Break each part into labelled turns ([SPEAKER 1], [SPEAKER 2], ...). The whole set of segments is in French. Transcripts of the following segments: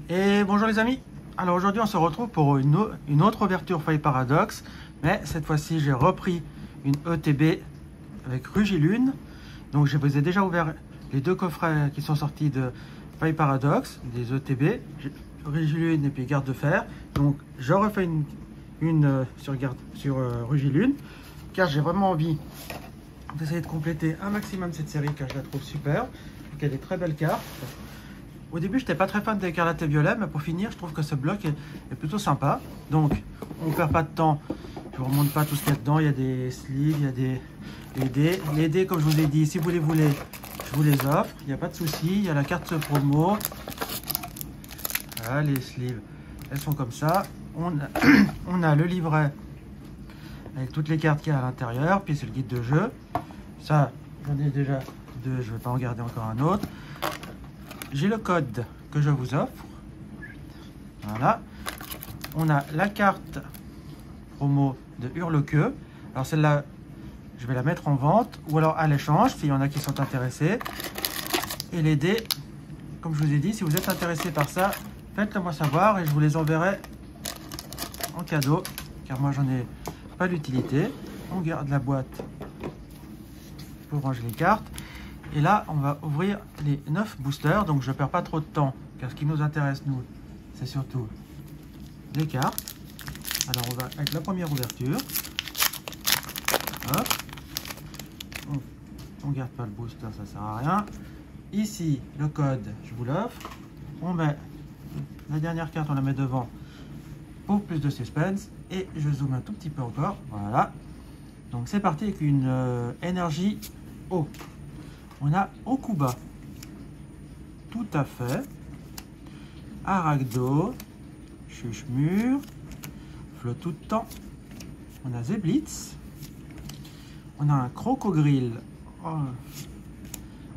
[SPEAKER 1] Et bonjour les amis. Alors aujourd'hui on se retrouve pour une autre ouverture Faille Paradoxe, mais cette fois-ci j'ai repris une ETB avec Rugilune. Donc je vous ai déjà ouvert les deux coffrets qui sont sortis de Faille Paradoxe, des ETB, Rugilune et puis Garde de Fer. Donc je refais une sur Rugilune, car j'ai vraiment envie d'essayer de compléter un maximum cette série, car je la trouve super, donc elle a des très belles cartes. Au début, je n'étais pas très fan d'Écarlate et Violet, mais pour finir, je trouve que ce bloc est plutôt sympa. Donc, on ne perd pas de temps. Je ne vous remonte pas tout ce qu'il y a dedans. Il y a des sleeves, il y a les dés. Les dés, comme je vous ai dit, si vous les voulez, je vous les offre. Il n'y a pas de souci. Il y a la carte promo. Voilà, les sleeves, elles sont comme ça. On a le livret avec toutes les cartes qu'il y a à l'intérieur. Puis c'est le guide de jeu. Ça, j'en ai déjà deux. Je ne vais pas en garder encore un autre. J'ai le code que je vous offre. Voilà. On a la carte promo de Hurle-Queue. Alors celle-là, je vais la mettre en vente ou alors à l'échange s'il y en a qui sont intéressés. Et les dés, comme je vous ai dit, si vous êtes intéressé par ça, faites-le moi savoir et je vous les enverrai en cadeau. Car moi, j'en ai pas d'utilité. On garde la boîte pour ranger les cartes. Et là, on va ouvrir les 9 boosters, donc je ne perds pas trop de temps, car ce qui nous intéresse, nous, c'est surtout les cartes. Alors, on va avec la première ouverture. Hop. On ne garde pas le booster, ça ne sert à rien. Ici, le code, je vous l'offre. On met la dernière carte, on la met devant pour plus de suspense. Et je zoome un tout petit peu encore. Voilà. Donc, c'est parti avec une énergie eau. On a Okuba, tout à fait, Aragdo, Chuchemur, Flotte tout le temps, on a Zeblitz, on a un Crocogrill,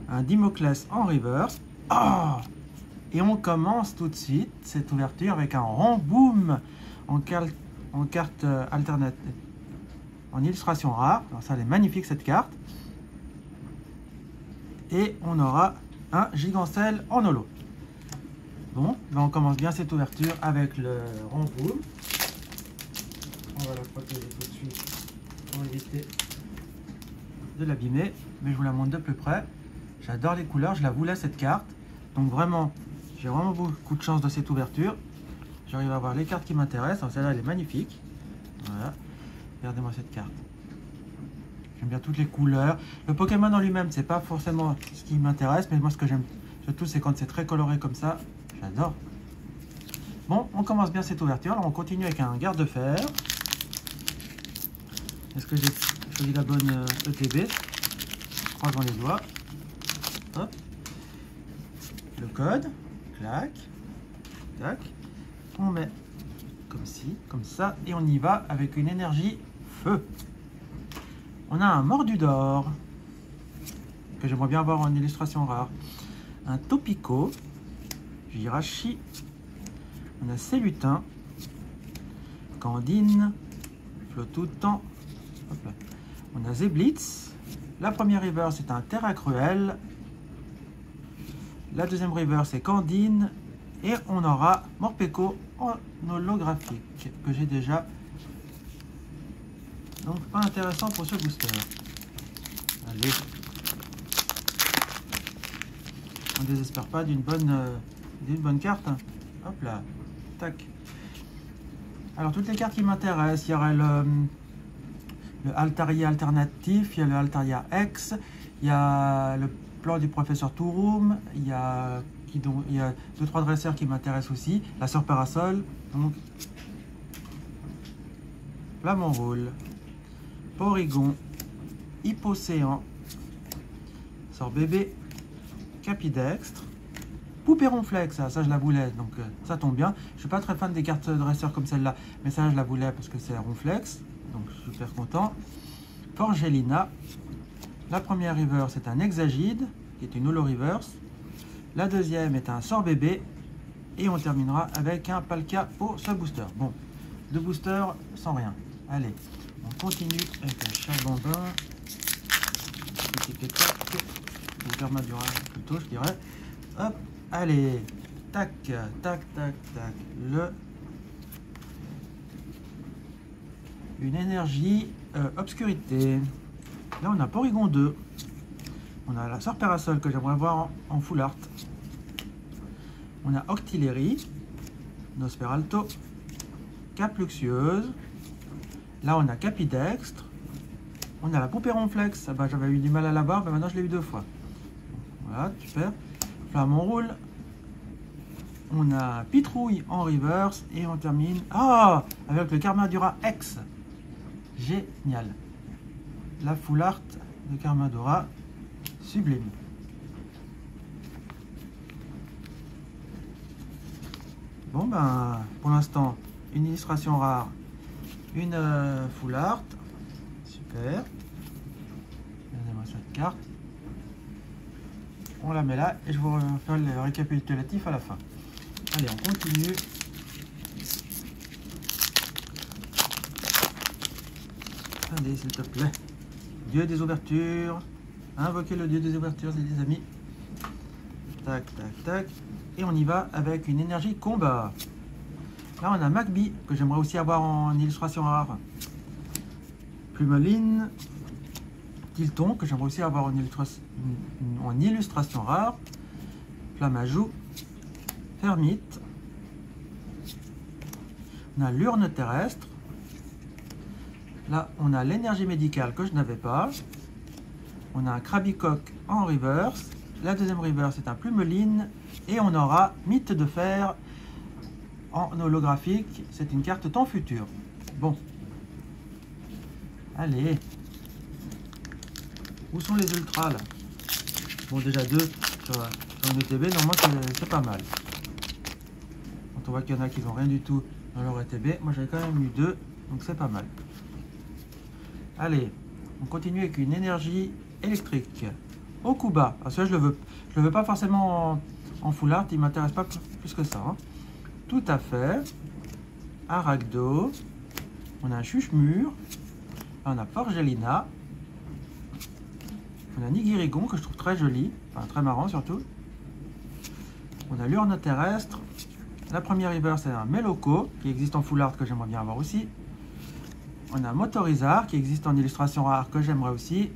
[SPEAKER 1] un Dimoclès en reverse, et on commence tout de suite cette ouverture avec un Ramboom en carte alternative, en illustration rare. Alors ça, elle est magnifique cette carte. Et on aura un Gigancel en holo. Bon, ben on commence bien cette ouverture avec le Ramboom. On va la protéger tout de suite pour éviter de l'abîmer. Mais je vous la montre de plus près. J'adore les couleurs, je la voulais cette carte. Donc vraiment, j'ai vraiment beaucoup de chance de cette ouverture. J'arrive à avoir les cartes qui m'intéressent. Celle-là, elle est magnifique. Voilà. Regardez-moi cette carte. J'aime bien toutes les couleurs. Le Pokémon en lui-même, c'est pas forcément ce qui m'intéresse, mais moi ce que j'aime surtout, c'est quand c'est très coloré comme ça. J'adore. Bon, on commence bien cette ouverture. Alors on continue avec un Garde de Fer. Est-ce que j'ai choisi la bonne ETB? Croisons les doigts. Hop. Le code. Clac. Tac. On met comme ci, comme ça, et on y va avec une énergie feu. On a un Mordudor, que j'aimerais bien avoir en illustration rare. Un Topico, Jirachi, on a Cellutin, Candine, Flotte tout le temps, on a Zeblitz. La première river, c'est un Terra Cruel. La deuxième river, c'est Candine. Et on aura Morpeko en holographique, que j'ai déjà. Donc pas intéressant pour ce booster. Allez. On ne désespère pas d'une bonne carte. Hop là. Tac. Alors toutes les cartes qui m'intéressent, il y aurait le Altaria alternatif, il y a le Altaria X, il y a le plan du professeur Touroum, il y a 2-3 dresseurs qui m'intéressent aussi, la sœur Parasol, donc Flamand-Rôle, Porygon, Hippocéan, Sort Bébé, Capidextre, Poupée Ronflex, ça je la voulais, donc ça tombe bien. Je suis pas très fan des cartes dresseurs comme celle-là, mais ça je la voulais parce que c'est Ronflex, donc je suis super content. Forgelina, la première river c'est un Hexagide, qui est une holo reverse. La deuxième est un Sort Bébé, et on terminera avec un Palkia pour ce booster. Bon, deux boosters sans rien. Allez, on continue avec un Charbambin, petit pétac, ou Permadural plutôt je dirais. Hop, allez, Tac, tac, tac, tac. Une énergie obscurité. Là, on a Porygon 2. On a la Sœur Parasol que j'aimerais voir en full art. On a Octillery, Nosferalto, Cap Luxueuse. Là, on a Capidextre. On a la Poupée Ronflex. Ah bah, j'avais eu du mal à la voir, mais maintenant je l'ai eu 2 fois. Voilà, super. Flamant Roule. On a Pitrouille en reverse. Et on termine avec le Karmadura X. Génial. La full art de Karmadura. Sublime. Bon ben, pour l'instant, une illustration rare, une full art. Super. Regardez-moi cette carte. On la met là et je vous refais le récapitulatif à la fin. Allez, on continue. Allez, s'il te plaît. Dieu des ouvertures. Invoquez le dieu des ouvertures, les amis. Tac, tac, tac. Et on y va avec une énergie combat. Là, on a Magby, que j'aimerais aussi avoir en illustration rare. Plumeline. Tilton, que j'aimerais aussi avoir en illustration rare. Flamajou. Hermite. On a l'urne terrestre. Là, on a l'énergie médicale que je n'avais pas. On a un Krabicoque en reverse. La deuxième reverse est un Plumeline. Et on aura Mythe de Fer en holographique. C'est une carte temps futur. Bon. Allez. Où sont les ultras là? Bon, déjà 2 sur un ETB. Normalement, c'est pas mal. Quand on voit qu'il y en a qui n'ont rien du tout dans leur ETB. Moi, j'avais quand même eu 2. Donc, c'est pas mal. Allez. On continue avec une énergie électrique. Okuba. Parce que je le veux pas forcément en full art. Il m'intéresse pas plus que ça. Hein. Tout à fait. Aragdo. On a un Chuchemur. On a Forgelina. On a Nigirigon que je trouve très joli. Enfin, très marrant surtout. On a l'urne terrestre. La première river, c'est un Meloco qui existe en full art que j'aimerais bien avoir aussi. On a Motorizar qui existe en illustration rare que j'aimerais aussi.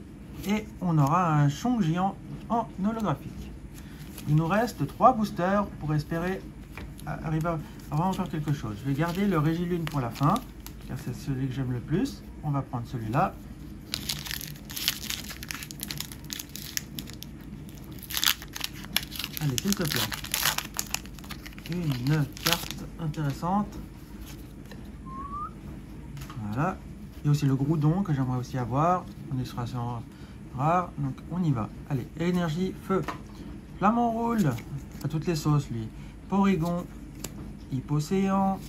[SPEAKER 1] Et on aura un Chongjian en holographique. Il nous reste 3 boosters pour espérer arriver à avoir encore quelque chose. Je vais garder le Régilune pour la fin, car c'est celui que j'aime le plus. On va prendre celui-là. Allez, s'il te plaît. Une carte intéressante. Voilà. Il y a aussi le Groudon que j'aimerais aussi avoir en illustration rare. Donc on y va. Allez, énergie, feu. Flamant Roule, à toutes les sauces lui. Porygon, Hypocéan,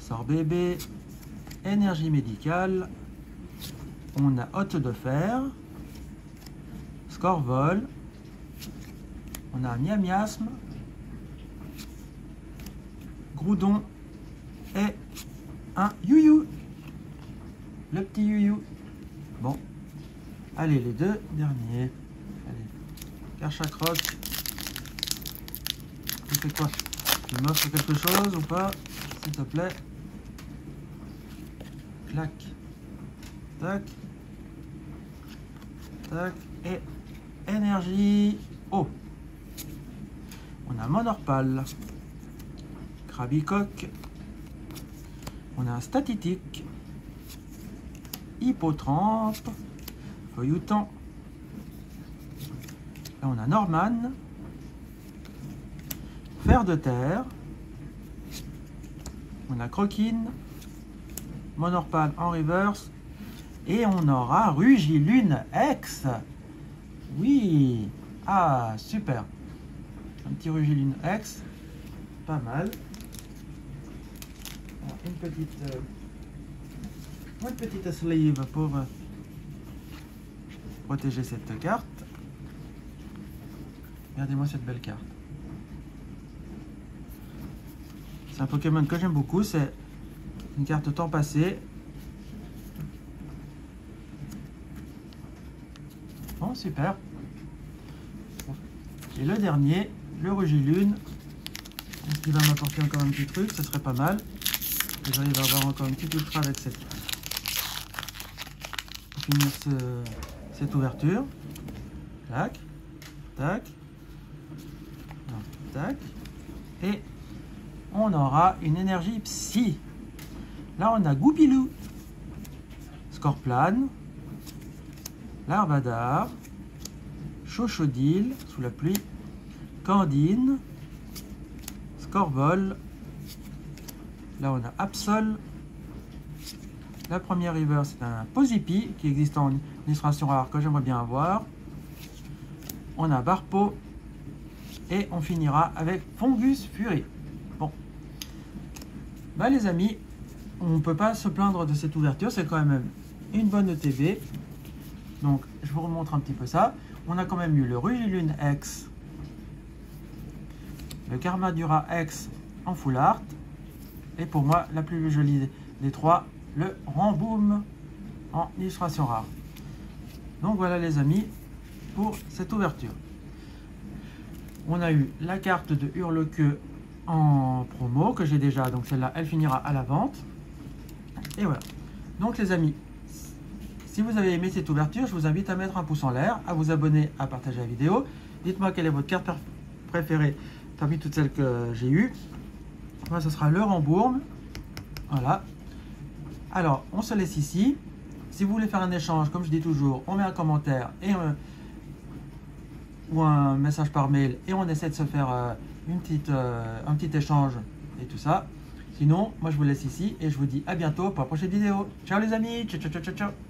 [SPEAKER 1] Sort Bébé, énergie médicale. On a Hôte de Fer, Scorvol. On a Miamiasme, Groudon et un Youyou. Le petit Youyou. Bon. Allez, les 2 derniers. Allez. Karchakroc. Tu fais quoi? Tu m'offres quelque chose ou pas? S'il te plaît. Clac. Tac. Tac. Et énergie eau. On a Monorpal. Krabicoque. On a un Statitique. Hippotrampe. Feuilloutant. Là, on a Norman. Fer de terre. On a Croquine. Monorpal en reverse. Et on aura Rugilune X. Oui. Ah, super. Un petit Rugilune X. Pas mal. Alors, une petite sleeve pour protéger cette carte. Regardez-moi cette belle carte. C'est un Pokémon que j'aime beaucoup. C'est une carte temps passé. Bon, super. Et le dernier, le Rugilune. qui va m'apporter encore un petit truc, ce serait pas mal. Que j'arrive à avoir encore une petite ultra avec cette. Pour finir cette ouverture. Tac, tac, tac. Et on aura une énergie psy. Là, on a Goupilou, Scorplane, Larvadar, Chochodile, sous la pluie, Candine, Scorvol. Là, on a Absol. La première river, c'est un Posipi qui existe en illustration rare que j'aimerais bien avoir. On a Barpo. Et on finira avec Fungus Fury. Bon. Bah, les amis, on ne peut pas se plaindre de cette ouverture. C'est quand même une bonne ETB. Donc, je vous remontre un petit peu ça. On a quand même eu le Rugilune X, le Karmadura X en full art. Et pour moi, la plus jolie des trois, le Ramboom en illustration rare. Donc voilà les amis, pour cette ouverture. On a eu la carte de Hurle-Queue en promo, que j'ai déjà, donc celle-là, elle finira à la vente. Et voilà. Donc les amis, si vous avez aimé cette ouverture, je vous invite à mettre un pouce en l'air, à vous abonner, à partager la vidéo. Dites-moi quelle est votre carte préférée parmi toutes celles que j'ai eues. Moi, ce sera le Rambourm. Voilà. Alors, on se laisse ici. Si vous voulez faire un échange, comme je dis toujours, on met un commentaire et ou un message par mail et on essaie de se faire un petit échange et tout ça. Sinon, moi, je vous laisse ici et je vous dis à bientôt pour la prochaine vidéo. Ciao les amis. Ciao, ciao, ciao, ciao.